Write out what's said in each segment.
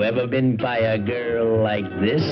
ever been by a girl like this?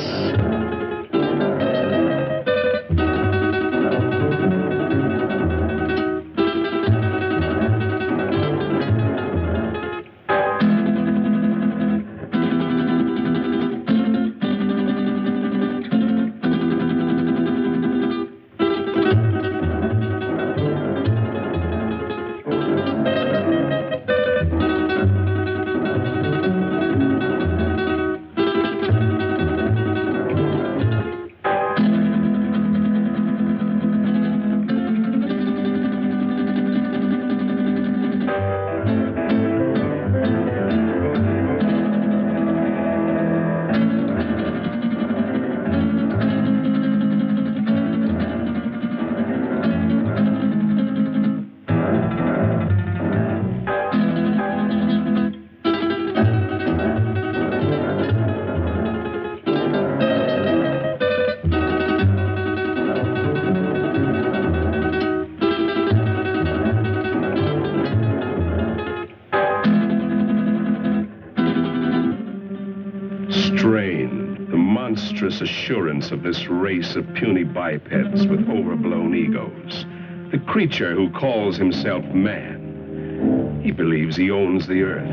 Assurance of this race of puny bipeds with overblown egos. The creature who calls himself man. He believes he owns the earth,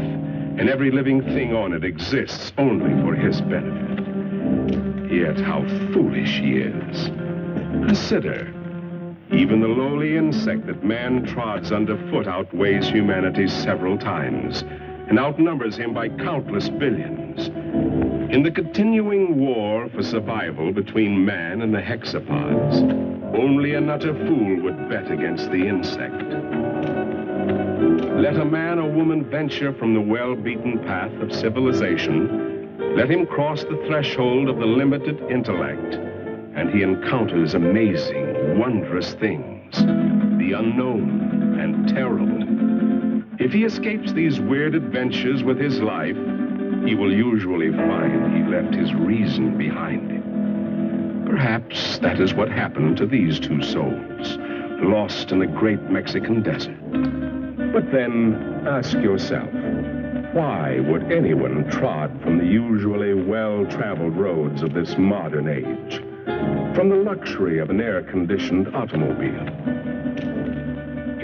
and every living thing on it exists only for his benefit. Yet how foolish he is. Consider, even the lowly insect that man trods underfoot outweighs humanity several times, and outnumbers him by countless billions. In the continuing war for survival between man and the hexapods, only an utter fool would bet against the insect. Let a man or woman venture from the well-beaten path of civilization, let him cross the threshold of the limited intellect, and he encounters amazing, wondrous things, the unknown and terrible. If he escapes these weird adventures with his life, he will usually find he left his reason behind him. Perhaps that is what happened to these two souls, lost in the great Mexican desert. But then, ask yourself, why would anyone trod from the usually well-traveled roads of this modern age, from the luxury of an air-conditioned automobile?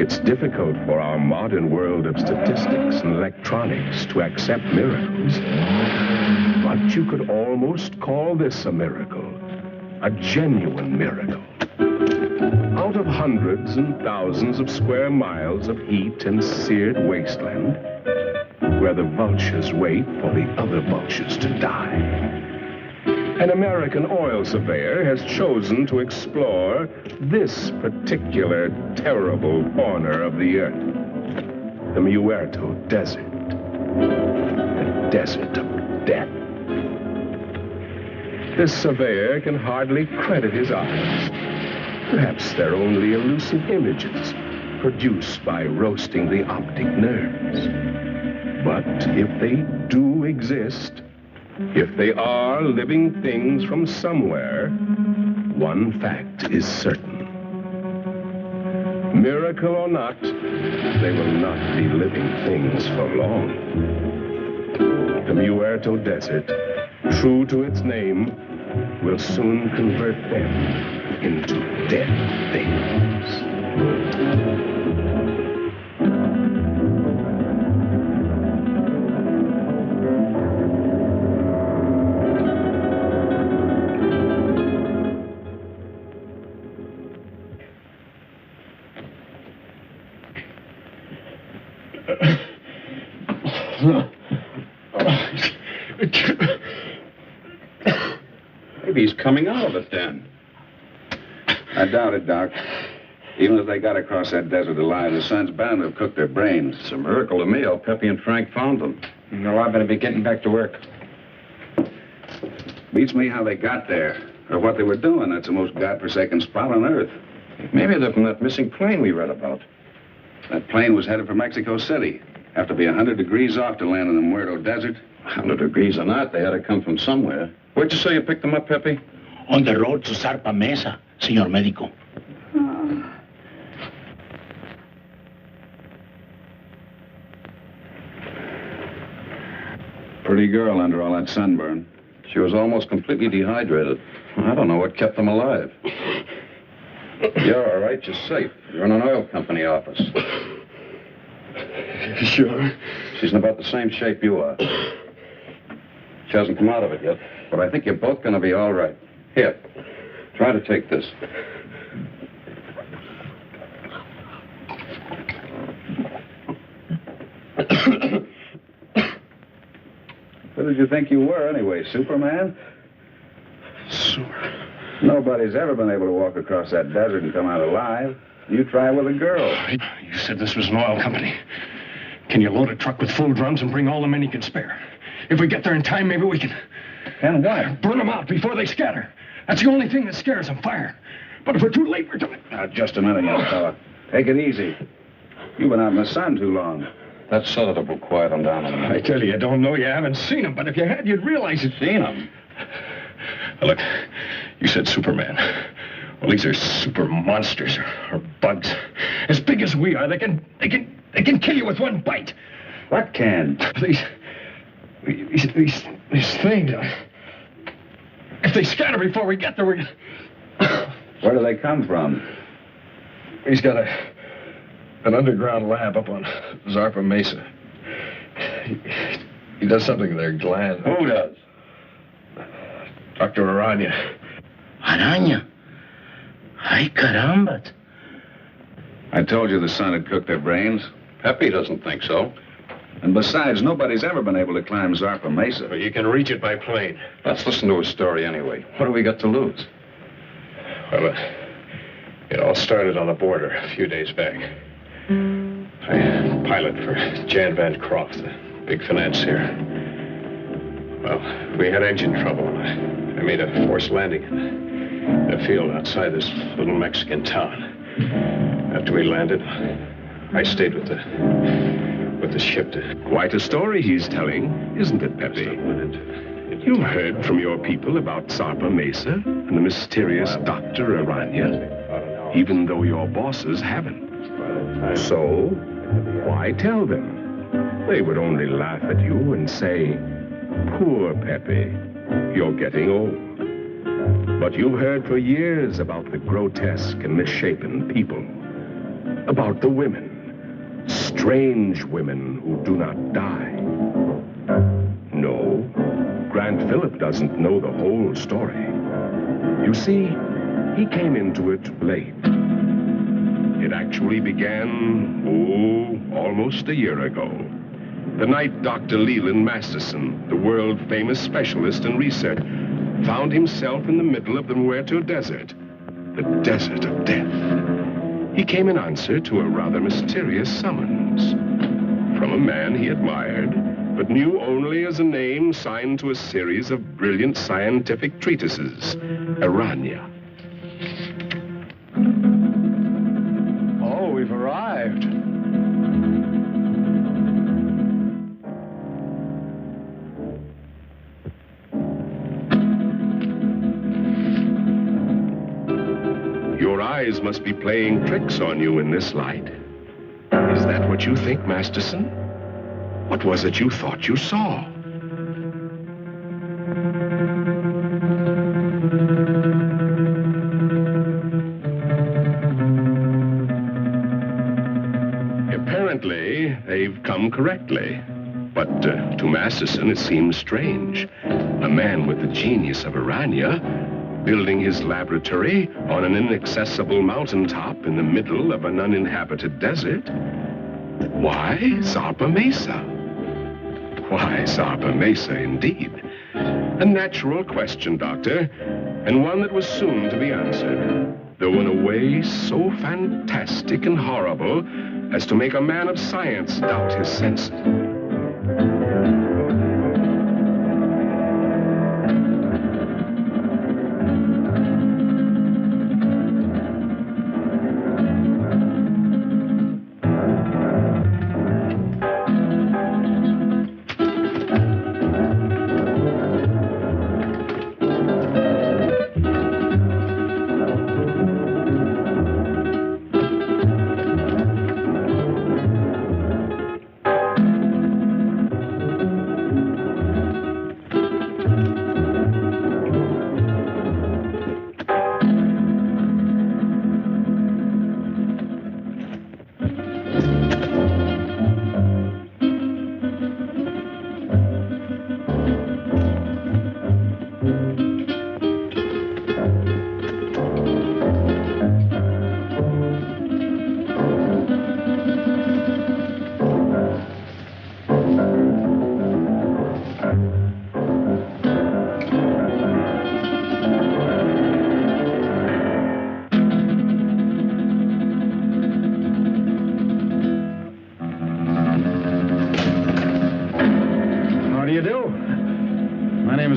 It's difficult for our modern world of statistics and electronics to accept miracles. But you could almost call this a miracle, a genuine miracle. Out of hundreds and thousands of square miles of heat and seared wasteland, where the vultures wait for the other vultures to die, an American oil surveyor has chosen to explore this particular terrible corner of the earth, the Muerto Desert, the desert of death. This surveyor can hardly credit his eyes. Perhaps they're only elusive images produced by roasting the optic nerves. But if they do exist, if they are living things from somewhere, one fact is certain. Miracle or not, they will not be living things for long. The Muerto Desert, true to its name, will soon convert them into dead things. Maybe he's coming out of it then. I doubt it, Doc. Even if they got across that desert alive, the sun's bound to have cooked their brains. It's a miracle to me how Pepe and Frank found them. No, I better be getting back to work. Beats me how they got there, or what they were doing. That's the most godforsaken spot on Earth. Maybe they're from that missing plane we read about. That plane was headed for Mexico City. Have to be 100 degrees off to land in the Muerto Desert. 100 degrees or not, they had to come from somewhere. Where'd you say you picked them up, Pepe? On the road to Zarpa Mesa, señor médico. Pretty girl under all that sunburn. She was almost completely dehydrated. I don't know what kept them alive. You're all right. You're safe. You're in an oil company office. Sure. She's in about the same shape you are. She hasn't come out of it yet, but I think you're both going to be all right. Here, try to take this. Who did you think you were, anyway, Superman? Nobody's ever been able to walk across that desert and come out alive. You try with a girl. You said this was an oil company. Can you load a truck with full drums and bring all the men you can spare? If we get there in time, maybe we can... And what? Burn them out before they scatter. That's the only thing that scares them, fire. But if we're too late, we're done. Now, just a minute, young fella. Take it easy. You've been out in the sun too long. That sedative will quiet them down a minute. I tell you, you don't know you haven't seen them, but if you had, you'd realize it. Seen them? Look, you said Superman. Well, these are super monsters or bugs. As big as we are, they can kill you with one bite. What can? These things. If they scatter before we get there, we're... Where do they come from? He's got an underground lab up on Zarpa Mesa. He does something to their gland. Who does? Dr. Aranya. Araña. Ay, caramba. I told you the sun had cooked their brains. Pepe doesn't think so. And besides, nobody's ever been able to climb Zarpa Mesa. But you can reach it by plane. Let's listen to his story anyway. What do we got to lose? Well, it all started on the border a few days back. I pilot for Jan Van Croft, the big financier. Well, we had engine trouble. I made a forced landing in the field outside this little Mexican town. After we landed, I stayed with the ship to... Quite a story he's telling, isn't it, Pepe? You've heard from your people about Zarpa Mesa and the mysterious Dr. Aranya, even though your bosses haven't. So, why tell them? They would only laugh at you and say, "Poor Pepe, you're getting old." But you've heard for years about the grotesque and misshapen people, about the women, strange women who do not die. No, Grant Phillip doesn't know the whole story. You see, he came into it late. It actually began, almost a year ago. The night Dr. Leland Masterson, the world-famous specialist in research, found himself in the middle of the Muerto Desert, the desert of death. He came in answer to a rather mysterious summons from a man he admired, but knew only as a name signed to a series of brilliant scientific treatises, Aranya. Oh, we've arrived. Your eyes must be playing tricks on you in this light. Is that what you think, Masterson? What was it you thought you saw? Apparently, they've come correctly. But to Masterson, it seems strange. A man with the genius of Aranya building his laboratory on an inaccessible mountaintop in the middle of an uninhabited desert. Why Zarpa Mesa? Why Zarpa Mesa, indeed? A natural question, Doctor, and one that was soon to be answered, though in a way so fantastic and horrible as to make a man of science doubt his senses.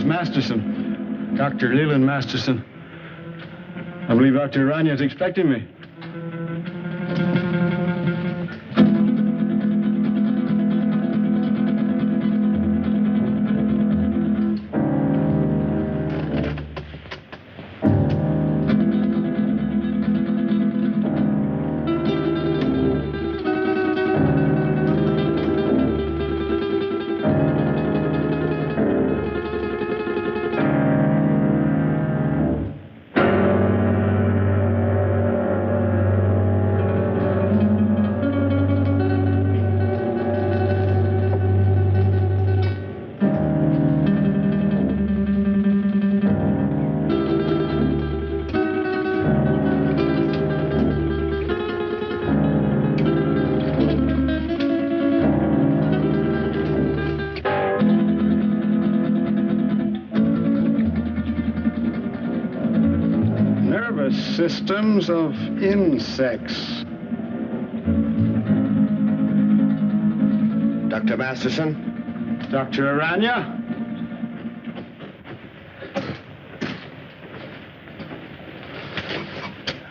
is Masterson. Dr. Leland Masterson. I believe Dr. Aranya is expecting me. Systems of insects. Dr. Masterson? Dr. Aranya?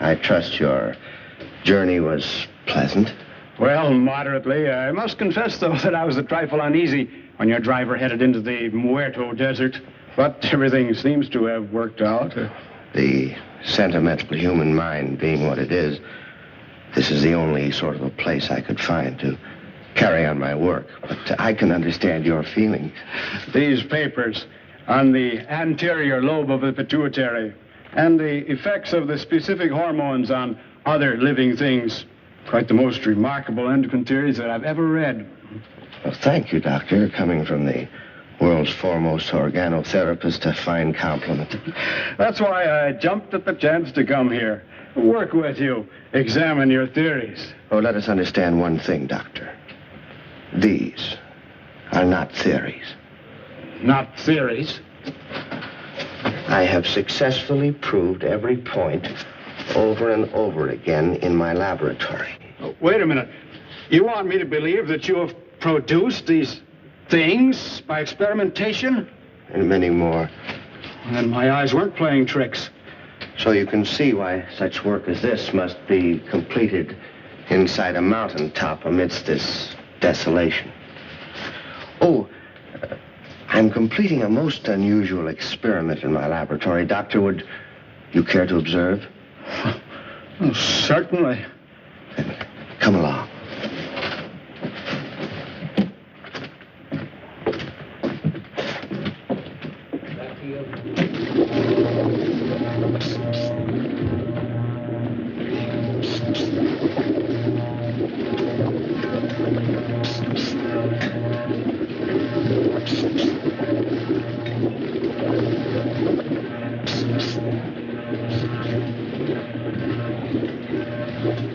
I trust your journey was pleasant. Well, moderately. I must confess, though, that I was a trifle uneasy when your driver headed into the Muerto Desert. But everything seems to have worked out. The sentimental human mind being what it is, this is the only sort of a place I could find to carry on my work. But I can understand your feelings. These papers on the anterior lobe of the pituitary and the effects of the specific hormones on other living things. Quite the most remarkable endocrine theories that I've ever read. Well, thank you, Doctor. Coming from the world's foremost organotherapist, a fine compliment. That's why I jumped at the chance to come here. Work with you. Examine your theories. Oh, let us understand one thing, Doctor. These are not theories. Not theories? I have successfully proved every point over and over again in my laboratory. Oh, wait a minute. You want me to believe that you have produced these things by experimentation? And many more. And my eyes weren't playing tricks. So you can see why such work as this must be completed inside a mountaintop amidst this desolation. Oh, I'm completing a most unusual experiment in my laboratory. Doctor, would you care to observe? Oh, certainly. Then come along.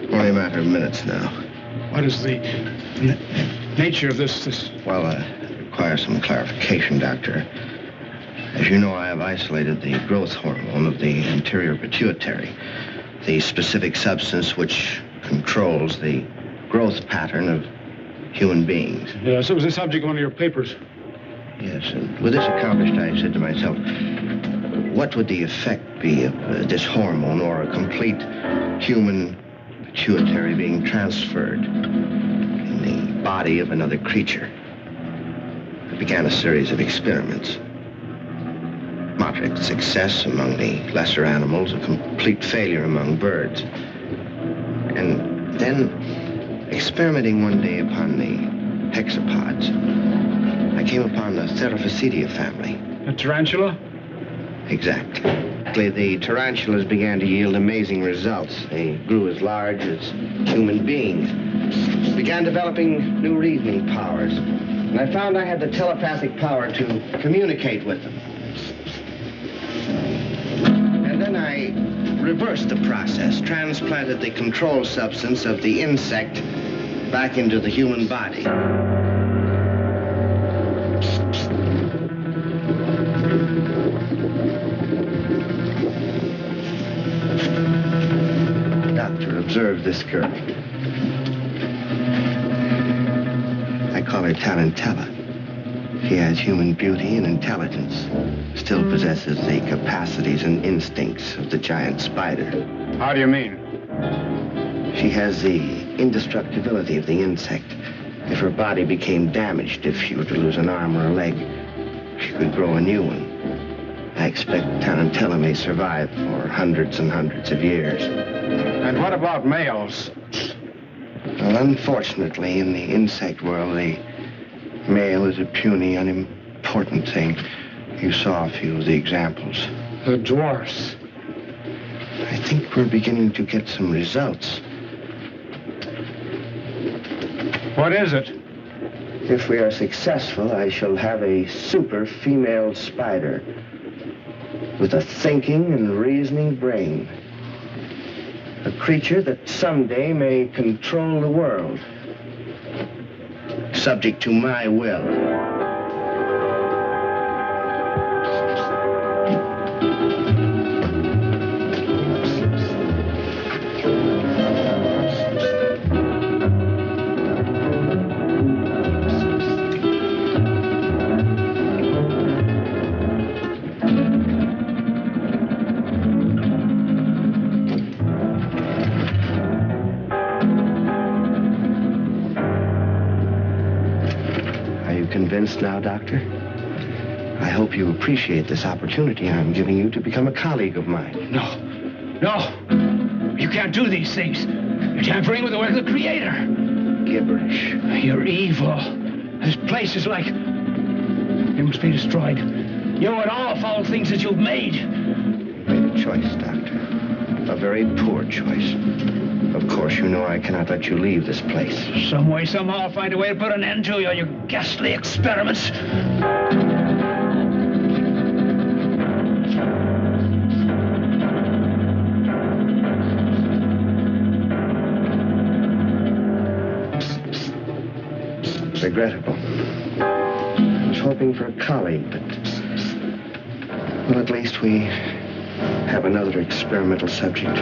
Only a matter of minutes now. What is the nature of this? Well, it requires some clarification, Doctor. As you know, I have isolated the growth hormone of the anterior pituitary, the specific substance which controls the growth pattern of human beings. Yes, it was the subject of one of your papers. Yes, and with this accomplished, I said to myself, what would the effect be of this hormone or a complete human pituitary being transferred in the body of another creature? I began a series of experiments. Moderate success among the lesser animals, a complete failure among birds. And then, experimenting one day upon the hexapods, I came upon the Theraphosidia family. A tarantula? Exactly. The tarantulas began to yield amazing results. They grew as large as human beings. Began developing new reasoning powers. And I found I had the telepathic power to communicate with them. And then I reversed the process, transplanted the control substance of the insect back into the human body. Doctor, observe this girl. I call her Tarantella. He has human beauty and intelligence, still possesses the capacities and instincts of the giant spider. How do you mean? She has the indestructibility of the insect. If her body became damaged, if she were to lose an arm or a leg, she could grow a new one. I expect Tarantella may survive for hundreds and hundreds of years. And what about males? Well, unfortunately, in the insect world, the male is a puny, unimportant thing. You saw a few of the examples. The dwarfs. I think we're beginning to get some results. What is it? If we are successful, I shall have a super female spider with a thinking and reasoning brain. A creature that someday may control the world, subject to my will. Convinced now, Doctor? I hope you appreciate this opportunity I'm giving you to become a colleague of mine. No. You can't do these things. You're tampering with the work of the Creator. Gibberish. You're evil. This place is like... It must be destroyed. You and all foul things that you've made. You made a choice, Doctor. A very poor choice. Of course, you know I cannot let you leave this place. Some way, somehow, I'll find a way to put an end to your ghastly experiments. Regrettable. I was hoping for a colleague, but... Well, at least we have another experimental subject.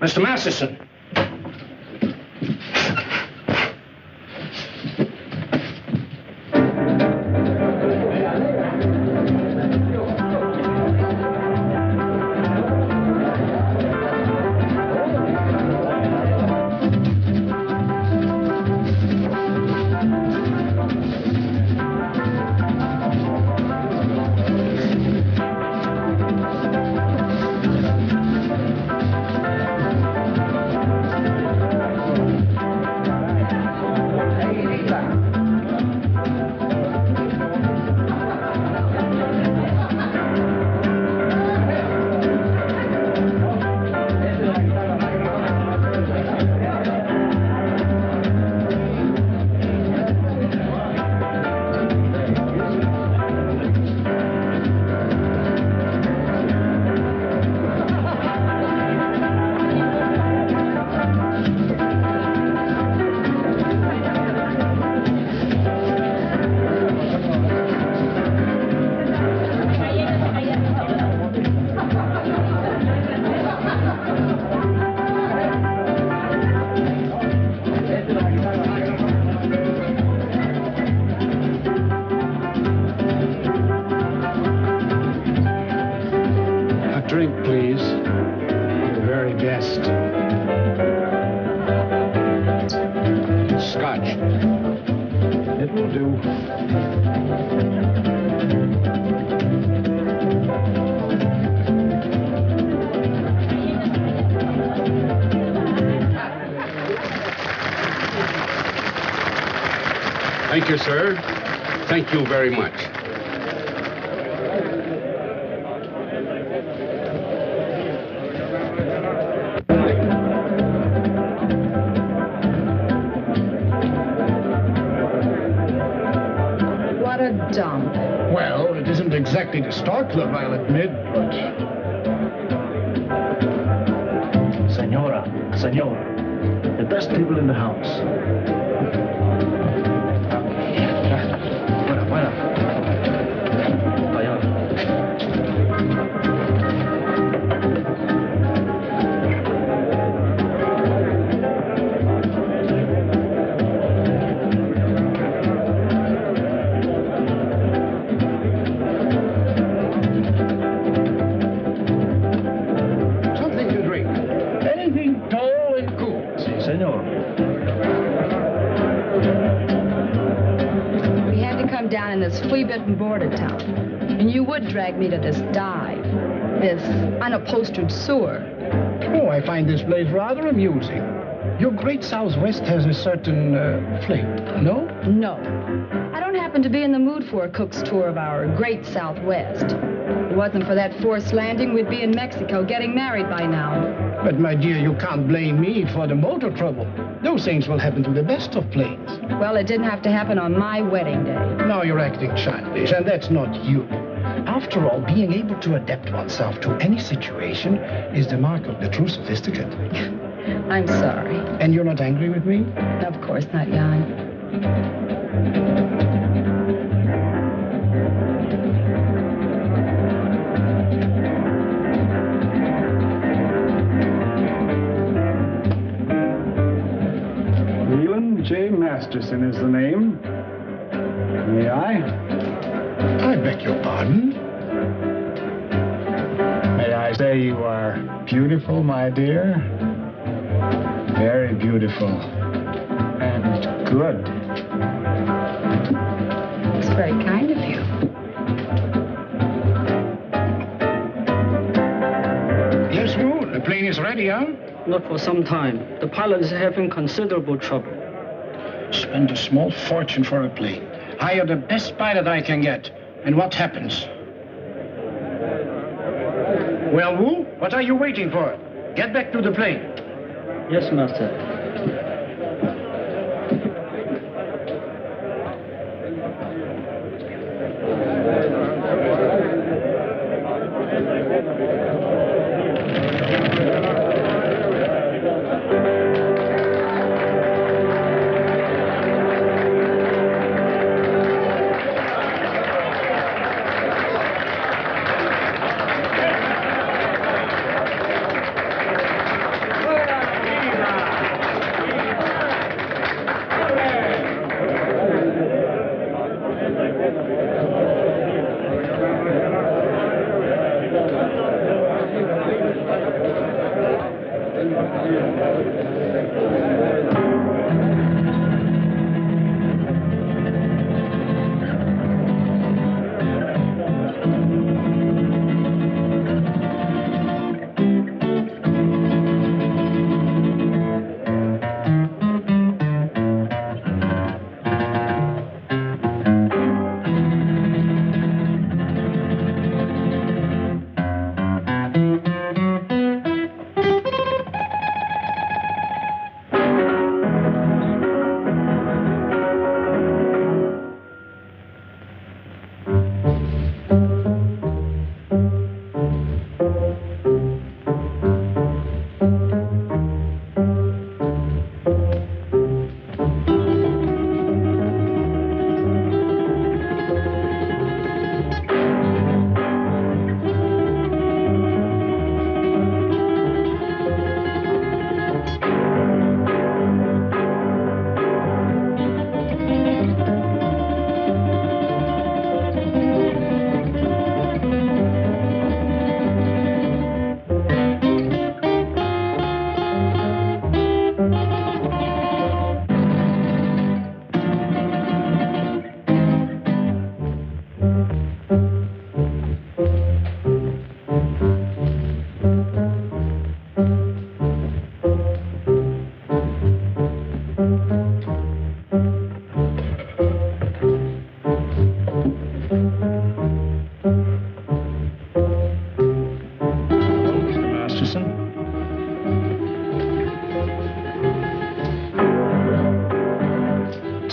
Mr. Masterson. Thank you, sir. Thank you very much. What a dump. Well, it isn't exactly the Star Club, I'll admit, but... Senora, the best people in the house. Buena. Vaya. Something to drink. Anything tall and cool. Si, senor. We had to come down in this flea-bitten border town. And you would drag me to this dive, this unupholstered sewer. Oh, I find this place rather amusing. Your great Southwest has a certain flavor, no? No. I don't happen to be in the mood for a cook's tour of our great Southwest. If it wasn't for that forced landing, we'd be in Mexico getting married by now. But, my dear, you can't blame me for the motor trouble. Those things will happen to the best of planes. Well, it didn't have to happen on my wedding day. Now you're acting childish, and that's not you. After all, being able to adapt oneself to any situation is the mark of the true sophisticate. I'm sorry. And you're not angry with me? Of course not, Jan. Leland J. Masterson is the name. May I? I beg your pardon? May I say you are beautiful, my dear? Very beautiful. And good. It's very kind of you. Yes, Lou, the plane is ready, huh? Not for some time. The pilot is having considerable trouble. Spend a small fortune for a plane. Hire the best pilot I can get. And what happens? Well, Wu, what are you waiting for? Get back to the plane. Yes, master.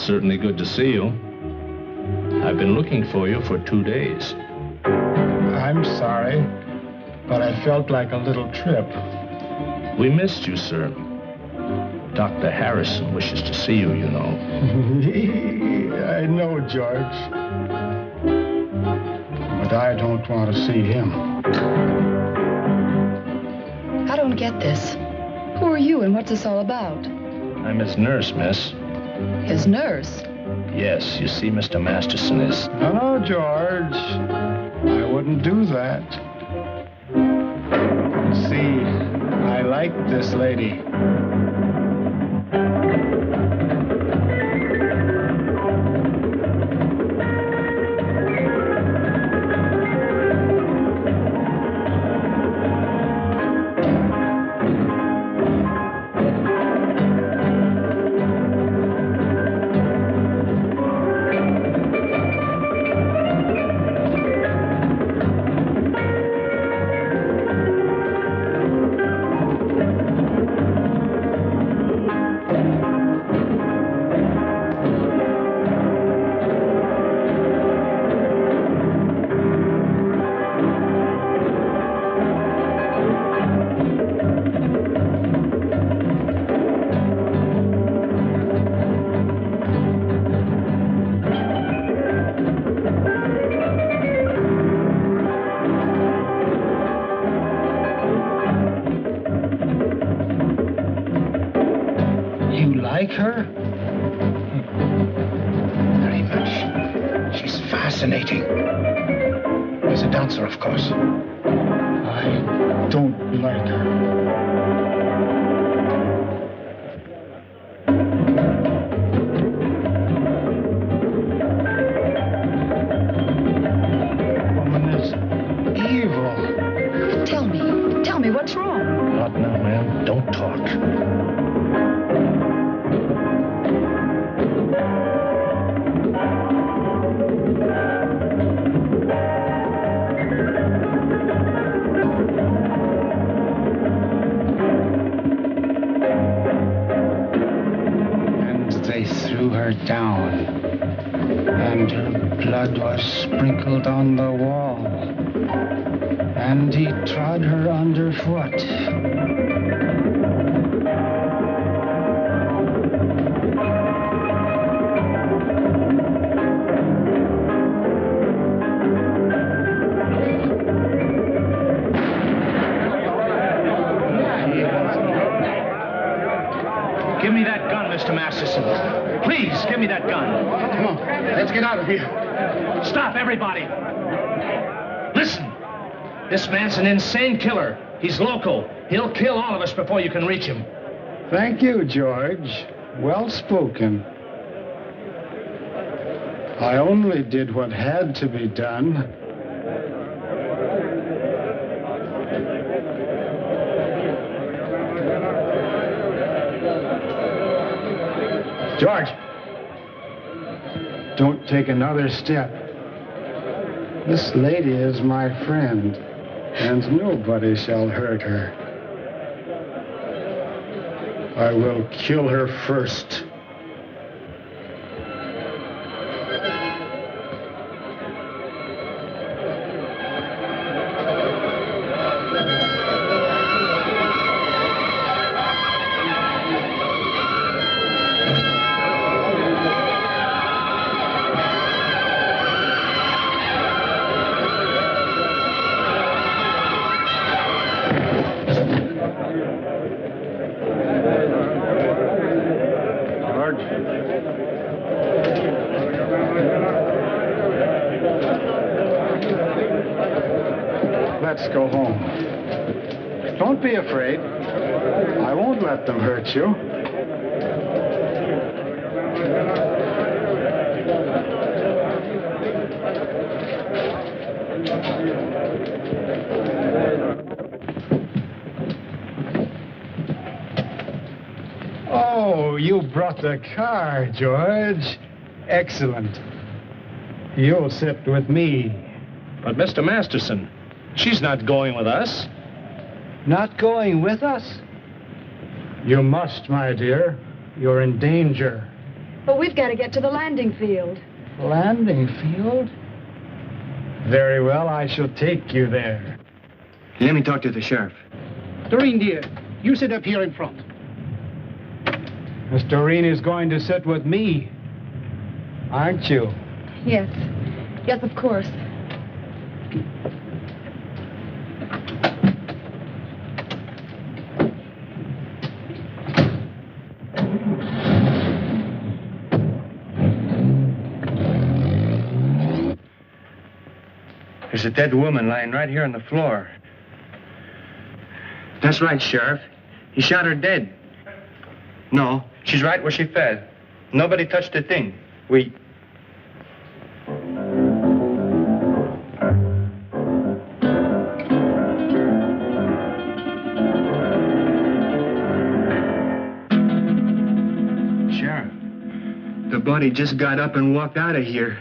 It's certainly good to see you. I've been looking for you for 2 days. I'm sorry, but I felt like a little trip. We missed you, sir. Dr. Harrison wishes to see you, you know. I know, George. But I don't want to see him. I don't get this. Who are you and what's this all about? I'm his nurse, miss. His nurse? Yes, you see, Mr. Masterson is... No, George. I wouldn't do that. See, I like this lady. Like her? Very much. She's fascinating. As a dancer, of course. I don't like her. Woman is evil. Tell me what's wrong? Not now, ma'am. Don't talk. Down, and her blood was sprinkled on the wall, and he trod her underfoot. Give me that gun, Mr. Masterson. Please, give me that gun. Come on, let's get out of here. Stop, everybody. Listen. This man's an insane killer. He's local. He'll kill all of us before you can reach him. Thank you, George. Well spoken. I only did what had to be done. George, don't take another step. This lady is my friend, and nobody shall hurt her. I will kill her first. Let's go home. Don't be afraid. I won't let them hurt you. Oh, you brought the car, George. Excellent. You'll sit with me. But, Mr. Masterson, she's not going with us. Not going with us? You must, my dear. You're in danger. But we've got to get to the landing field. Landing field? Very well, I shall take you there. Let me talk to the sheriff. Doreen, dear, you sit up here in front. Miss Doreen is going to sit with me, aren't you? Yes. Yes, of course. There's a dead woman lying right here on the floor. That's right, Sheriff. He shot her dead. No, she's right where she fell. Nobody touched the thing. We... Sheriff, the body just got up and walked out of here.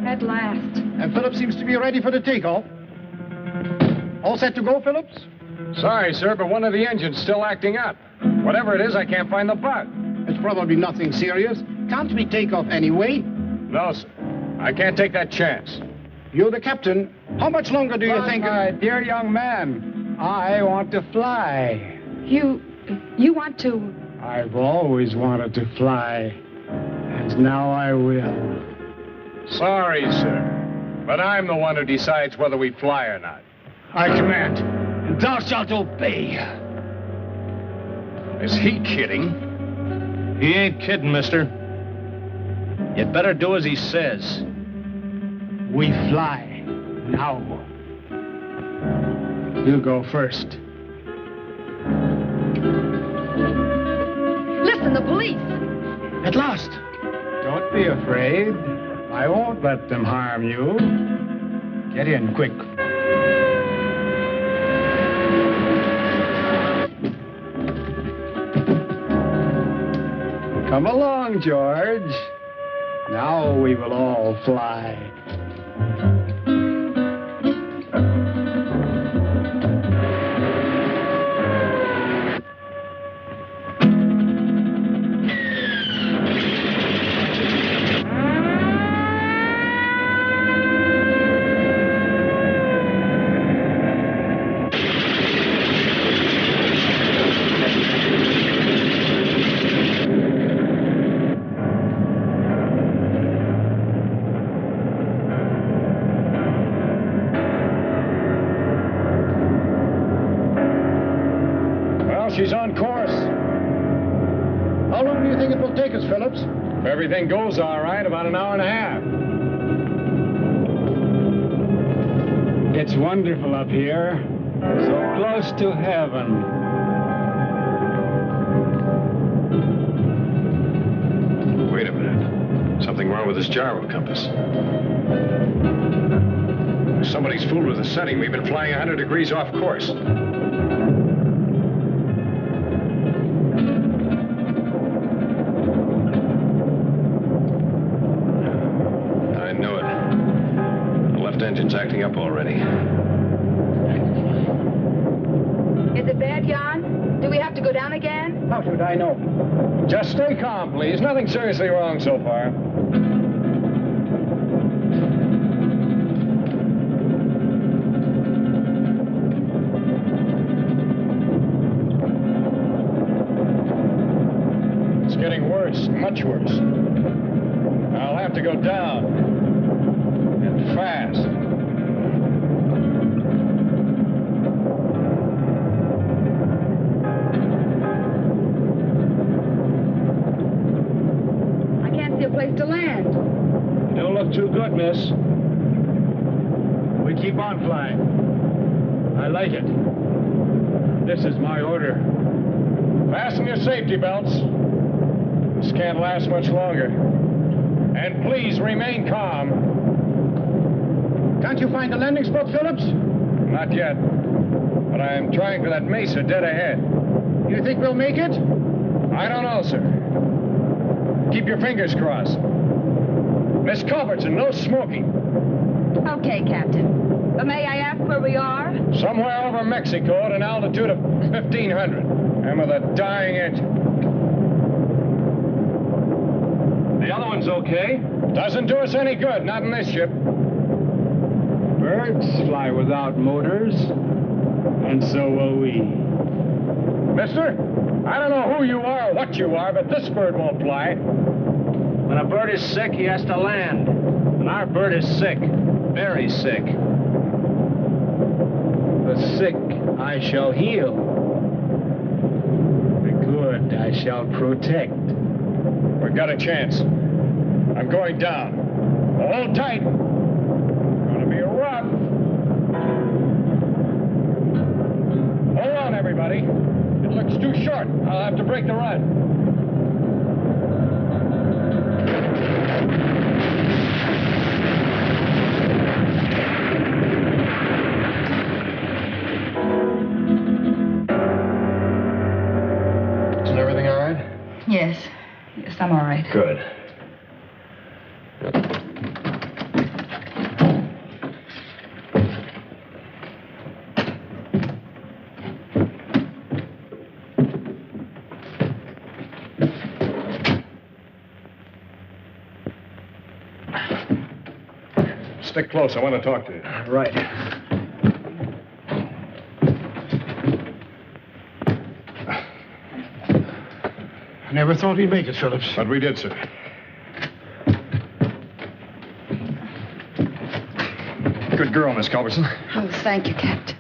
At last. And Phillips seems to be ready for the takeoff. All set to go, Phillips? Sorry, sir, but one of the engines still acting up. Whatever it is, I can't find the bug. It's probably nothing serious. Can't we take off anyway? No, sir. I can't take that chance. You're the captain. How much longer do you think... My dear young man, I want to fly. You want to... I've always wanted to fly. And now I will. Sorry, sir, but I'm the one who decides whether we fly or not. I command, and thou shalt obey. Is he kidding? He ain't kidding, mister. You'd better do as he says. We fly now. You go first. Listen, the police! At last. Don't be afraid. I won't let them harm you. Get in quick. Come along, George. Now we will all fly. She's on course. How long do you think it will take us, Phillips? If everything goes all right, about an hour and a half. It's wonderful up here. So close to heaven. Wait a minute. Something wrong with this gyro compass. Somebody's fooled with the setting. We've been flying 100 degrees off course. Engine's acting up already. Is it bad, Jan? Do we have to go down again? How should I know? Just stay calm, please. Nothing seriously wrong so far. It's getting worse, much worse. I'll have to go down. And fast. Place to land. You don't look too good, miss. We keep on flying. I like it. This is my order. Fasten your safety belts. This can't last much longer. And please remain calm. Can't you find a landing spot, Phillips? Not yet. But I am trying for that Mesa dead ahead. You think we'll make it? I don't know, sir. Keep your fingers crossed. Miss Culbertson, no smoking. Okay, Captain. But may I ask where we are? Somewhere over Mexico at an altitude of 1,500. And with a dying engine. The other one's okay? Doesn't do us any good, not in this ship. Birds fly without motors, and so will we. Mister, I don't know who you are or what you are, but this bird won't fly. When a bird is sick, he has to land. And our bird is sick. Very sick. The sick I shall heal. The good I shall protect. We've got a chance. I'm going down. Hold tight. Gonna be rough. Hold on, everybody. It looks too short. I'll have to break the run. Isn't everything all right? Yes. Yes, I'm all right. Good. Stick close. I want to talk to you. Right. I never thought we'd make it, Phillips. But we did, sir. Good girl, Miss Culbertson. Oh, thank you, Captain.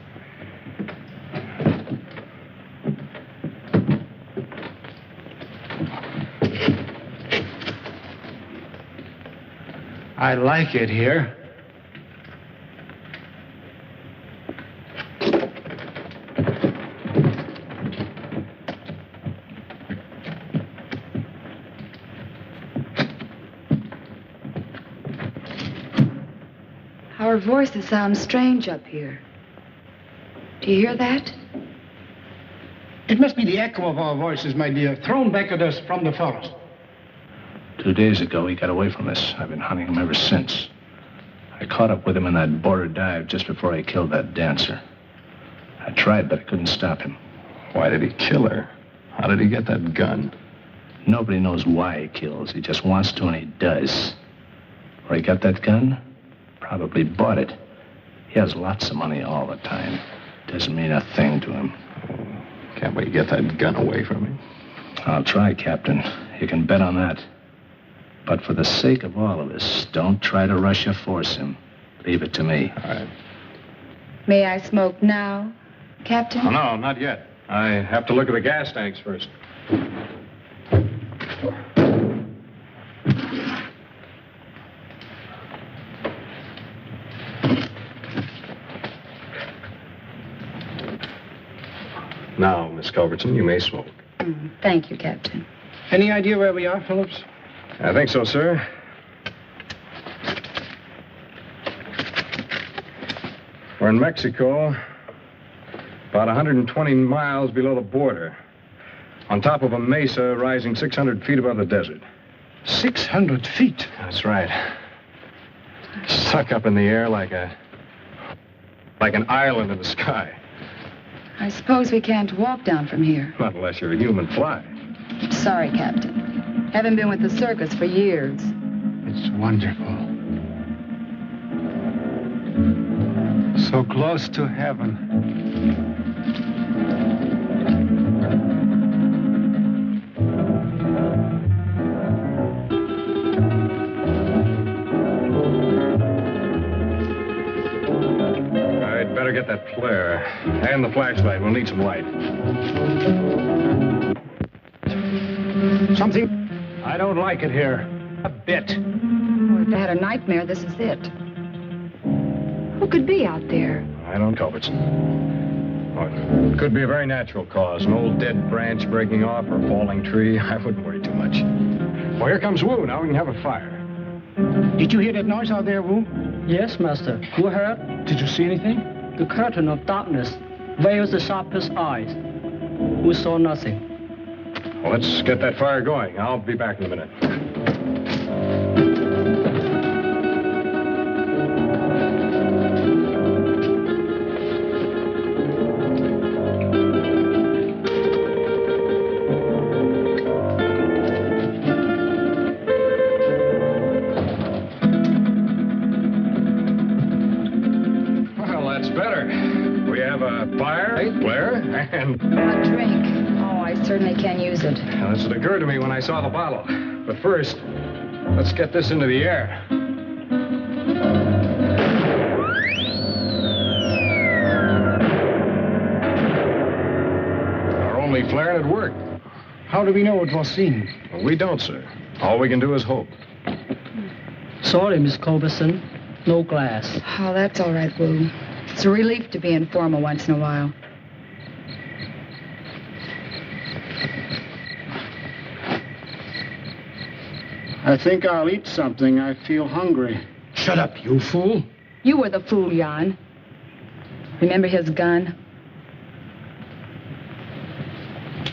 I like it here. Our voices sound strange up here. Do you hear that? It must be the echo of our voices, my dear, thrown back at us from the forest. 2 days ago, he got away from us. I've been hunting him ever since. I caught up with him in that border dive just before I killed that dancer. I tried, but I couldn't stop him. Why did he kill her? How did he get that gun? Nobody knows why he kills. He just wants to, and he does. Where he got that gun? Probably bought it. He has lots of money all the time. Doesn't mean a thing to him. Can't we get that gun away from him? I'll try, Captain. You can bet on that. But for the sake of all of us, don't try to rush or force him. Leave it to me. All right. May I smoke now, Captain? Oh, no, not yet. I have to look at the gas tanks first. Now, Miss Culbertson, you may smoke. Thank you, Captain. Any idea where we are, Phillips? I think so, sir. We're in Mexico, about 120 miles below the border, on top of a mesa rising 600 feet above the desert. 600 feet? That's right. Stuck up in the air like an island in the sky. I suppose we can't walk down from here. Not unless you're a human fly. Sorry, Captain. Haven't been with the circus for years. It's wonderful. So close to heaven. I'd better get that flare. And the flashlight. We'll need some light. Something? I don't like it here. A bit. Oh, if I had a nightmare, this is it. Who could be out there? I don't, Culbertson. Oh, it could be a very natural cause. An old dead branch breaking off or a falling tree. I wouldn't worry too much. Well, here comes Wu. Now we can have a fire. Did you hear that noise out there, Wu? Yes, Master. Who heard? Did you see anything? The curtain of darkness veils the sharpest eyes. We saw nothing. Well, let's get that fire going. I'll be back in a minute. Hey, Blair, and... A drink. Oh, I certainly can use it. Well, this had occurred to me when I saw the bottle. But first, let's get this into the air. Our only flare and it worked. How do we know it was seen? Well, we don't, sir. All we can do is hope. Sorry, Miss Culberson. No glass. Oh, that's all right, Wu. It's a relief to be informal once in a while. I think I'll eat something. I feel hungry. Shut up, you fool. You were the fool, Jan. Remember his gun?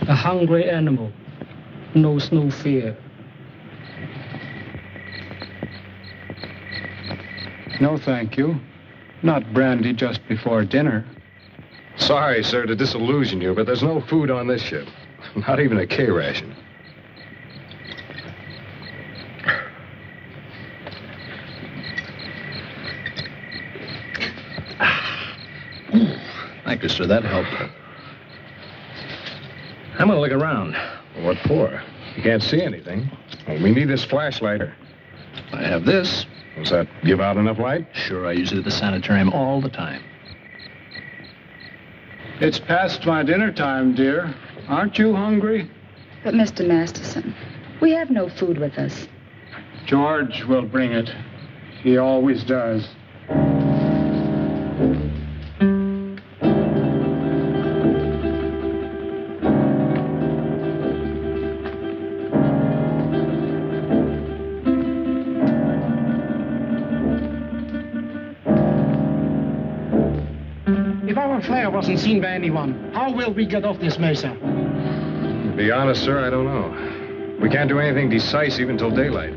A hungry animal knows no fear. No, thank you. Not brandy just before dinner. Sorry, sir, to disillusion you, but there's no food on this ship. Not even a K ration. Thank you, sir. That helped. I'm gonna look around. What for? You can't see anything. Well, we need this flashlight. I have this. Does that give out enough light? Sure, I use it at the sanitarium all the time. It's past my dinner time, dear. Aren't you hungry? But, Mr. Masterson, we have no food with us. George will bring it. He always does. If our flare wasn't seen by anyone, how will we get off this mesa? To be honest, sir, I don't know. We can't do anything decisive until daylight.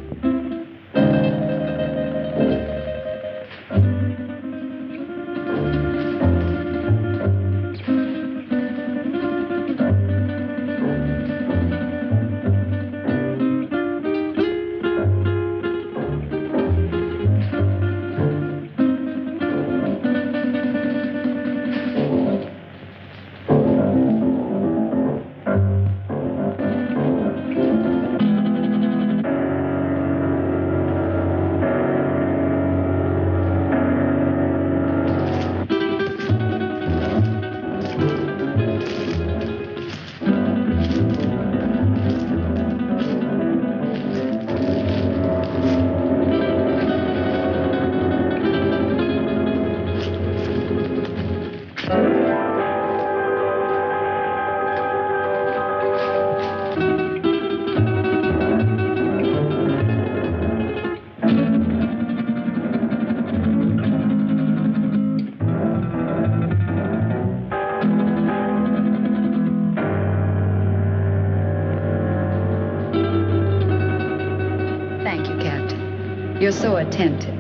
You're so attentive.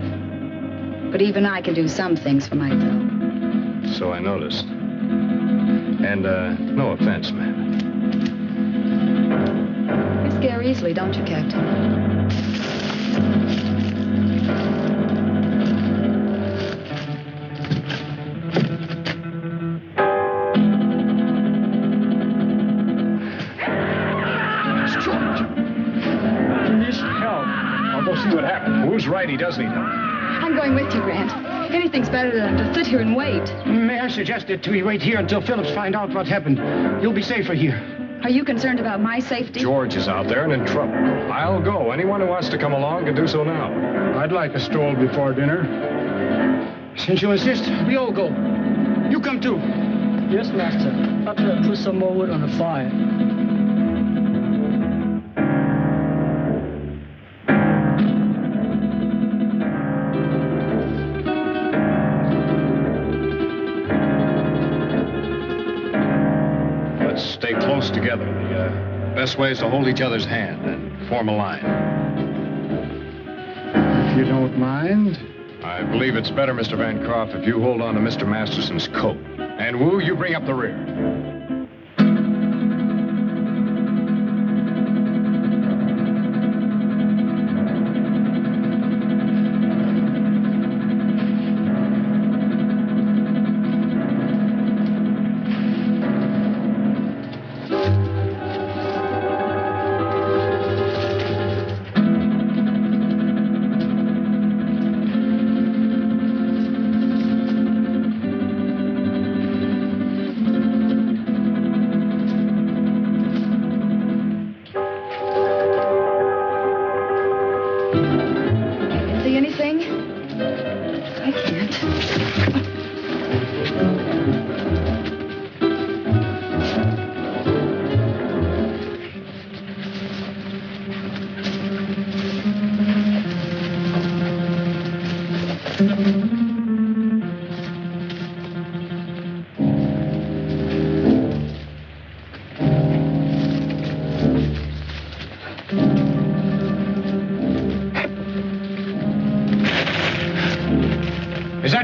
But even I can do some things for myself. So I noticed. And, no offense, ma'am. You scare easily, don't you, Captain? See what happened. Who's right? He does need help. I'm going with you, Grant. Anything's better than to sit here and wait. May I suggest that we wait here until Phillips find out what happened? You'll be safer here. Are you concerned about my safety? George is out there and in trouble. I'll go. Anyone who wants to come along can do so now. I'd like a stroll before dinner. Since you insist, we all go. You come too. Yes, Master. After I put some more wood on the fire. Stay close together. The best way is to hold each other's hand and form a line. If you don't mind. I believe it's better, Mr. Bancroft, if you hold on to Mr. Masterson's coat. And Wu, you bring up the rear.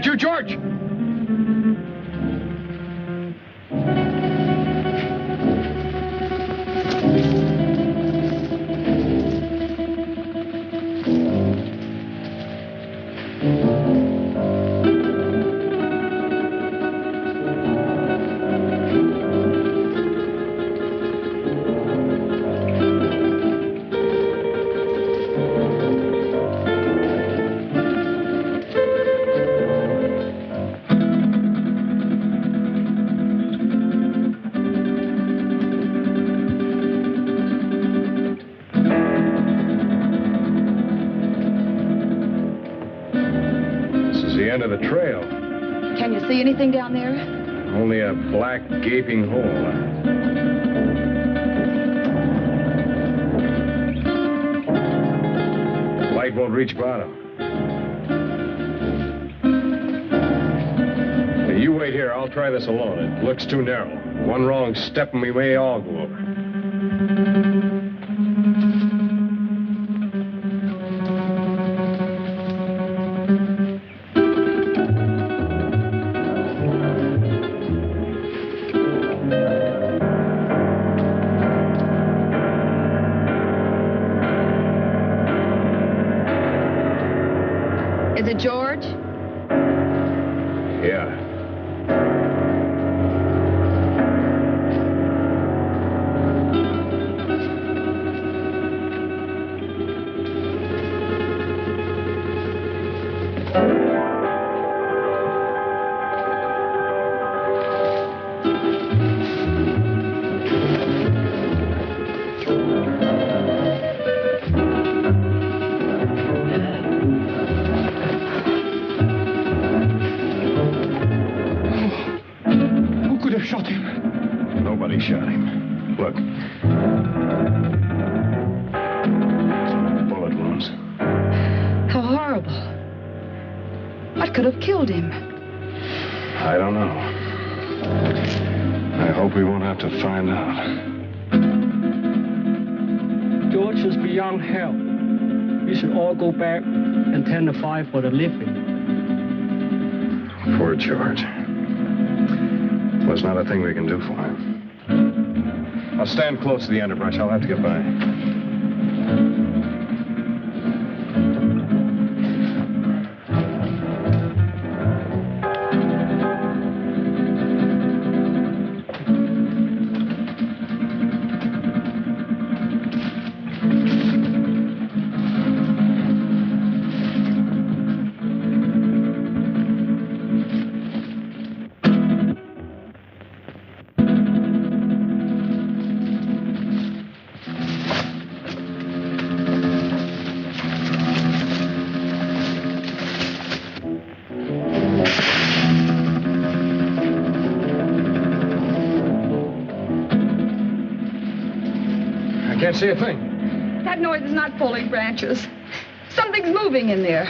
that you, George? End of the trail. Can you see anything down there? Only a black, gaping hole. Light won't reach bottom. Hey, you wait here. I'll try this alone. It looks too narrow. One wrong step and we may all go over. Is it George? Yeah. Shot him. Nobody shot him. Look. Bullet wounds. How horrible. What could have killed him? I don't know. I hope we won't have to find out. George is beyond help. We should all go back and tend the fire for the living. Poor George. There's not a thing we can do for him. I'll stand close to the underbrush. I'll have to get by. Can't see a thing. That noise is not falling branches. Something's moving in there.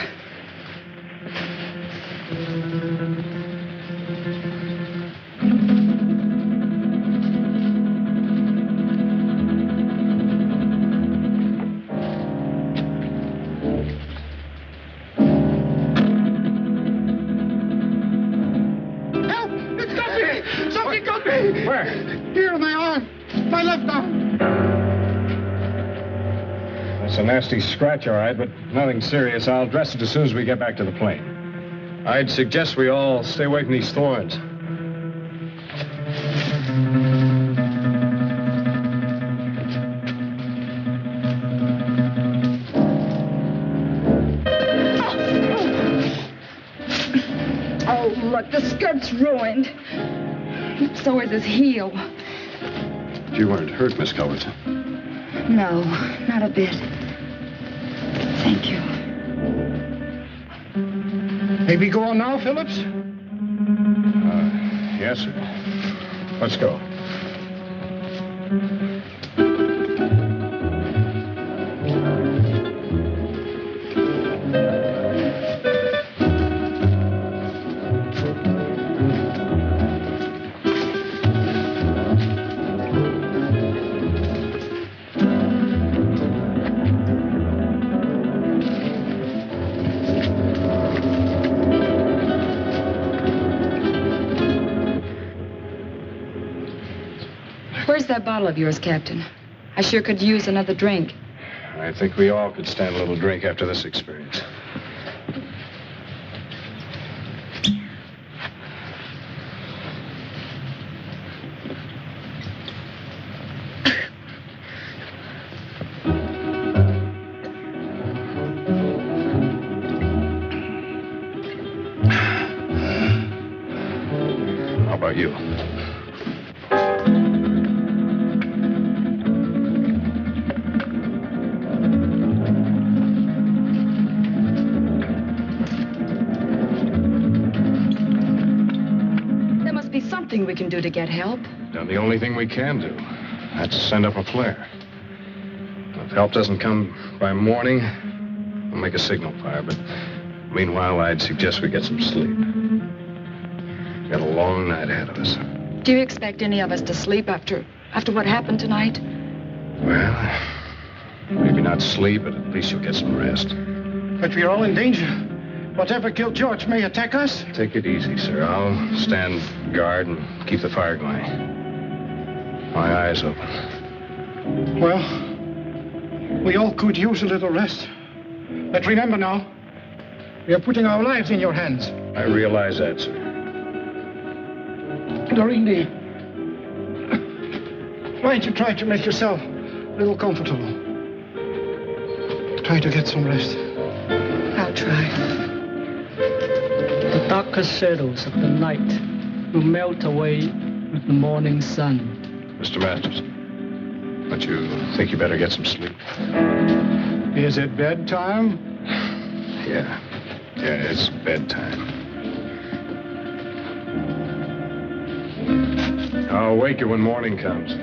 Help! It's got me! Something got me! Where? Here, my arm. My left arm. It's a nasty scratch, all right, but nothing serious. I'll dress it as soon as we get back to the plane. I'd suggest we all stay away from these thorns. Oh, look, the skirt's ruined. So is his heel. You weren't hurt, Miss Culverton. No, not a bit. Thank you. May we go on now, Phillips? Yes, sir. Let's go. Where's that bottle of yours, Captain? I sure could use another drink. I think we all could stand a little drink after this experience. How about you? Something we can do to get help. Now, the only thing we can do, that's send up a flare. If help doesn't come by morning, we'll make a signal fire, but meanwhile, I'd suggest we get some sleep. We've got a long night ahead of us. Do you expect any of us to sleep after what happened tonight? Well, maybe not sleep, but at least you'll get some rest. But we're all in danger. Whatever killed George may attack us. Take it easy, sir. I'll stand guard and keep the fire going. My eyes open. Well, we all could use a little rest. But remember now, we are putting our lives in your hands. I realize that, sir. Doreen, why don't you try to make yourself a little comfortable? Try to get some rest. I'll try. The darker shadows of the night will melt away with the morning sun. Mr. Masters, don't you think you better get some sleep? Is it bedtime? Yeah, it's bedtime. I'll wake you when morning comes.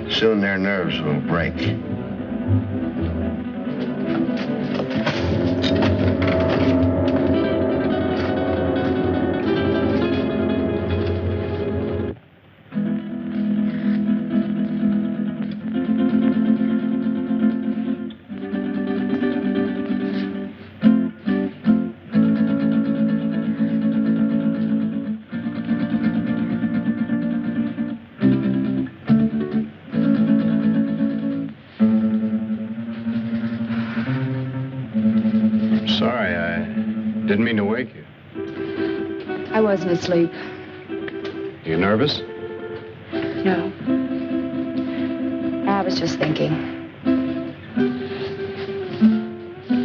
Soon their nerves will break. Didn't mean to wake you. I wasn't asleep. You nervous? No. I was just thinking.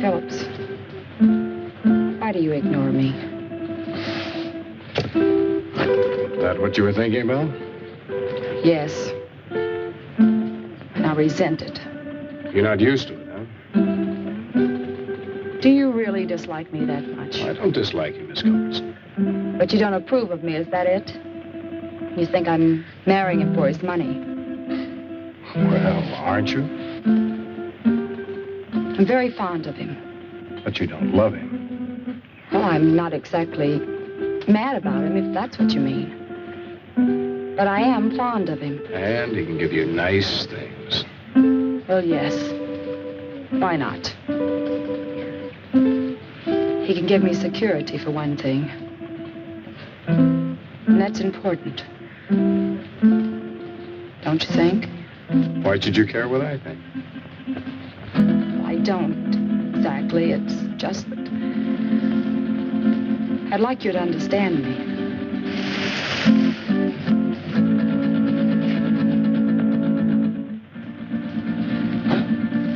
Phillips, why do you ignore me? That what you were thinking about? Yes. And I resent it. You're not used to it, huh? Do you really dislike me that much? I don't dislike you, Miss Culbertson. But you don't approve of me, is that it? You think I'm marrying him for his money? Well, aren't you? I'm very fond of him. But you don't love him. Well, I'm not exactly mad about him, if that's what you mean. But I am fond of him. And he can give you nice things. Well, yes. Why not? He can give me security, for one thing. And that's important. Don't you think? Why should you care what I think? I don't exactly. It's just that I'd like you to understand me.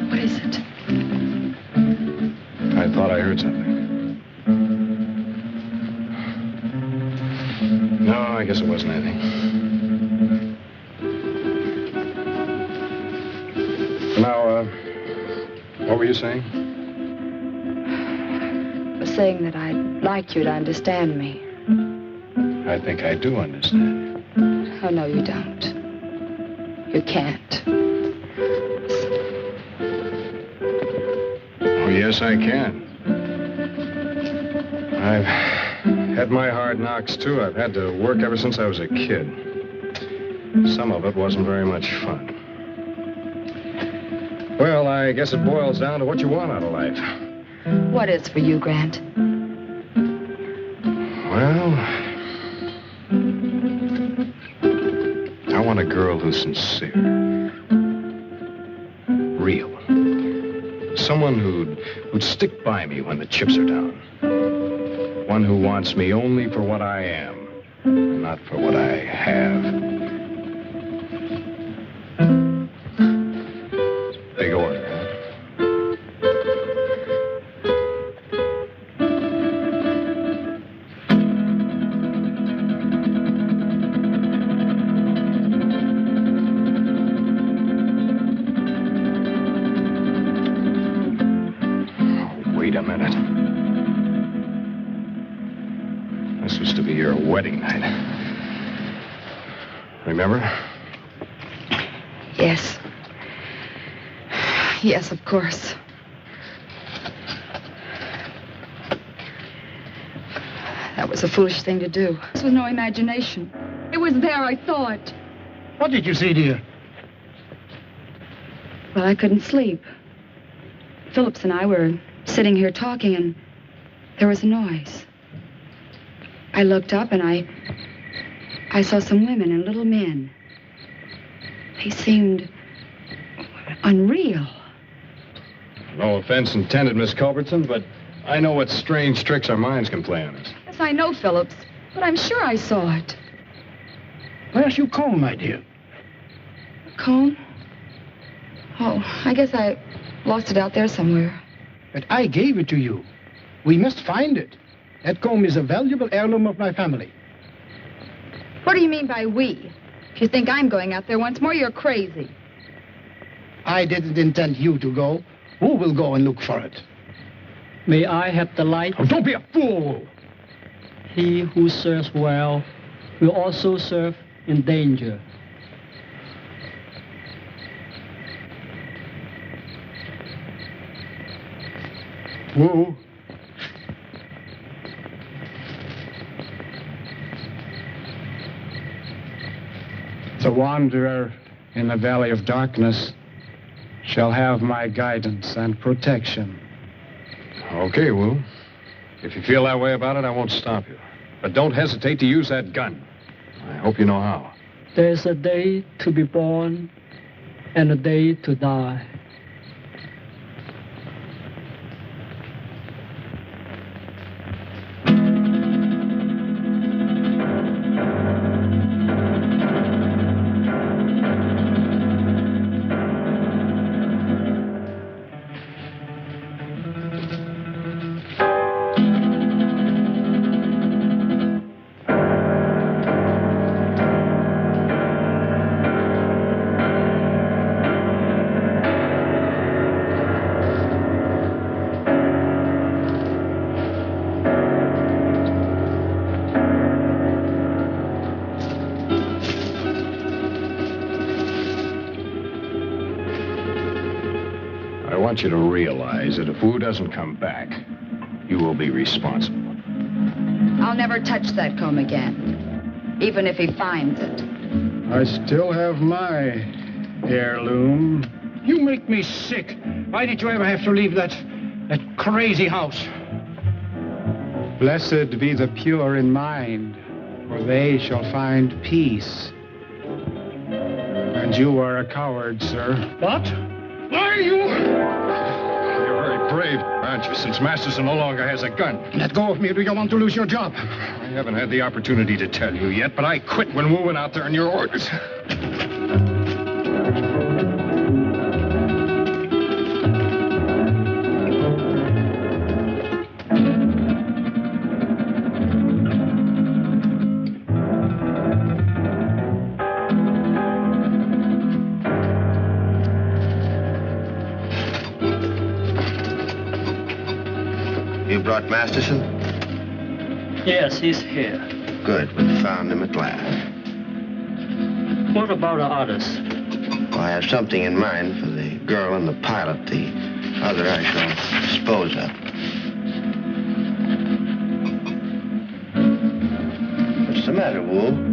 What is it? I thought I heard something. No, I guess it wasn't anything. Now, what were you saying? The saying that I'd like you to understand me. I think I do understand. Oh, no, you don't. You can't. Oh, yes, I can. I've had my hard knocks, too. I've had to work ever since I was a kid. Some of it wasn't very much fun. Well, I guess it boils down to what you want out of life. What is for you, Grant? Well, I want a girl who's sincere. Real. Someone who'd stick by me when the chips are down. One who wants me only for what I am, not for what I have. Big order, huh? Wait a minute. This was to be your wedding night. Remember? Yes. Yes, of course. That was a foolish thing to do. This was no imagination. It was there, I saw it. What did you see, dear? Well, I couldn't sleep. Phillips and I were sitting here talking, and there was a noise. I looked up, and I saw some women and little men. They seemed unreal. No offense intended, Miss Culbertson, but I know what strange tricks our minds can play on us. Yes, I know, Phillips, but I'm sure I saw it. Where's your comb, my dear? Comb? Oh, I guess I lost it out there somewhere. But I gave it to you. We must find it. That comb is a valuable heirloom of my family. What do you mean by we? If you think I'm going out there once more, you're crazy. I didn't intend you to go. Who will go and look for it? May I have the light? Oh, don't be a fool! He who serves well will also serve in danger. Who? The wanderer in the valley of darkness shall have my guidance and protection. Okay, Wu. If you feel that way about it, I won't stop you. But don't hesitate to use that gun. I hope you know how. There's a day to be born and a day to die. I want you to realize that if Wu doesn't come back, you will be responsible. I'll never touch that comb again, even if he finds it. I still have my heirloom. You make me sick. Why did you ever have to leave that crazy house? Blessed be the pure in mind, for they shall find peace. And you are a coward, sir. What? Why are you? You're very brave, aren't you, since Masterson no longer has a gun? Let go of me, or do you want to lose your job? I haven't had the opportunity to tell you yet, but I quit when Wu went out there on your orders. brought Masterson? Yes, he's here. Good, we've found him at last. What about the others? Well, I have something in mind for the girl and the pilot. The other I shall dispose of. What's the matter, Wool?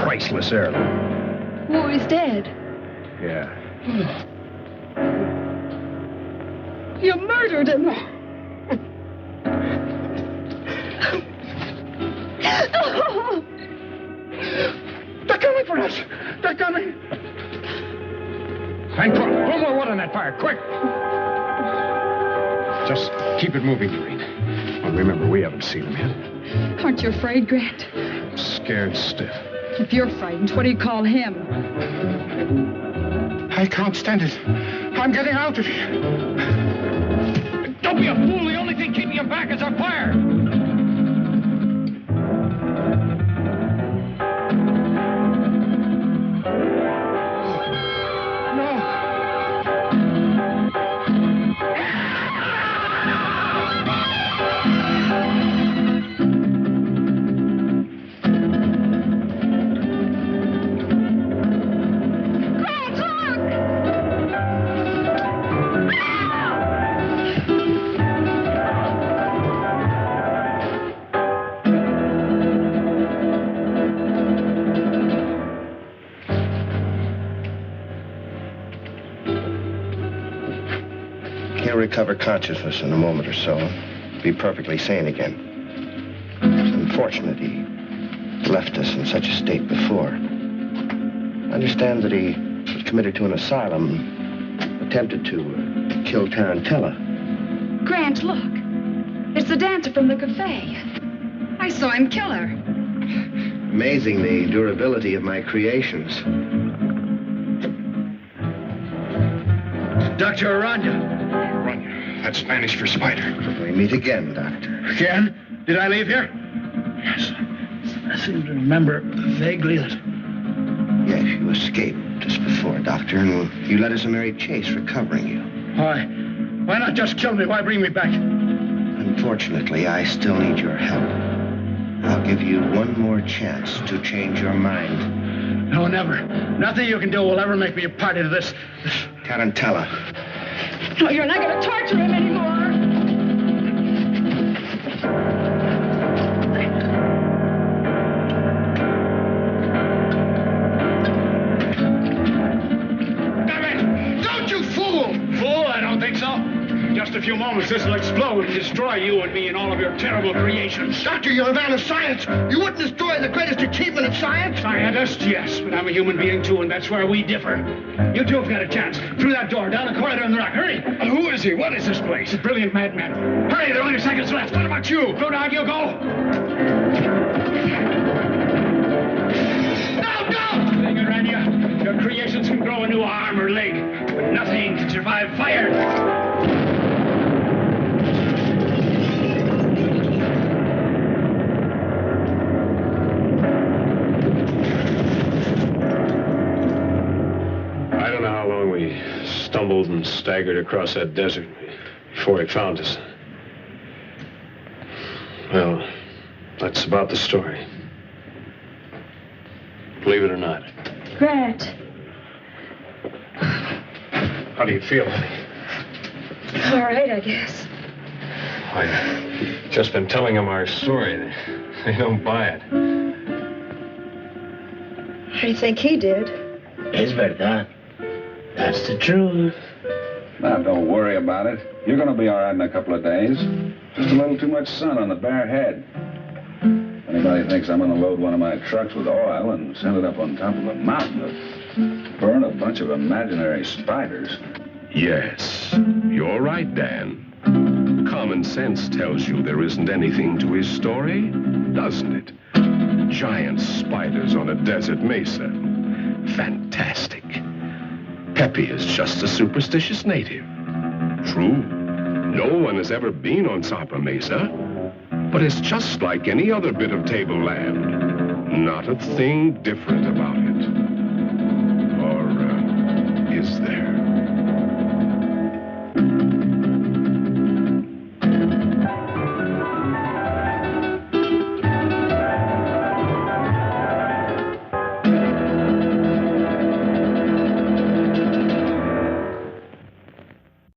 Priceless heirloom. War is dead. Yeah. You murdered him. They're coming for us. They're coming. Hank, put more wood on that fire, quick. Just keep it moving, Doreen. Well, remember, we haven't seen him yet. Aren't you afraid, Grant? I'm scared stiff. If you're frightened, what do you call him? I can't stand it. I'm getting out of here. Don't be a fool. The only thing keeping him back is our fire. Recover consciousness in a moment or so. Be perfectly sane again. It's unfortunate he left us in such a state before. I understand that he was committed to an asylum, attempted to kill Tarantella. Grant, look. It's the dancer from the cafe. I saw him kill her. Amazing the durability of my creations. Dr. Aranya. That's Spanish for spider. We meet again, Doctor. Again? Did I leave here? Yes. I seem to remember vaguely that... Yes, you escaped just before, Doctor, and you led us a merry chase, recovering you. Why? Why not just kill me? Why bring me back? Unfortunately, I still need your help. I'll give you one more chance to change your mind. No, never. Nothing you can do will ever make me a party to this... Tarantella. No, you're not going to torture him anymore. Damn it! Don't you fool! Fool? I don't think so. Just a few moments, this will explode and destroy you and me and all of your terrible creations. Doctor, you're a man of science. You wouldn't destroy the greatest achievement of science? Scientist, yes, but I'm a human being, too, and that's where we differ. You two have got a chance. Through that door, down the corridor in the rock. Hurry! Who is he? What is this place? A brilliant madman. Hurry, there are only seconds left. What about you? Go down, you go. No, don't! Thing, Aranya. Your creations can grow a new arm or leg, but nothing can survive fire. Stumbled and staggered across that desert before he found us. Well, that's about the story. Believe it or not. Grant. How do you feel, honey? All right, I guess. I've just been telling them our story. They don't buy it. How do you think he did? Es verdad. That's the truth. Now, don't worry about it. You're going to be all right in a couple of days. Just a little too much sun on the bare head. If anybody thinks I'm going to load one of my trucks with oil and send it up on top of a mountain to burn a bunch of imaginary spiders. Yes, you're right, Dan. Common sense tells you there isn't anything to his story, doesn't it? Giant spiders on a desert mesa. Fantastic. Pepe is just a superstitious native. True, no one has ever been on Sapa Mesa, but it's just like any other bit of tableland. Not a thing different about it.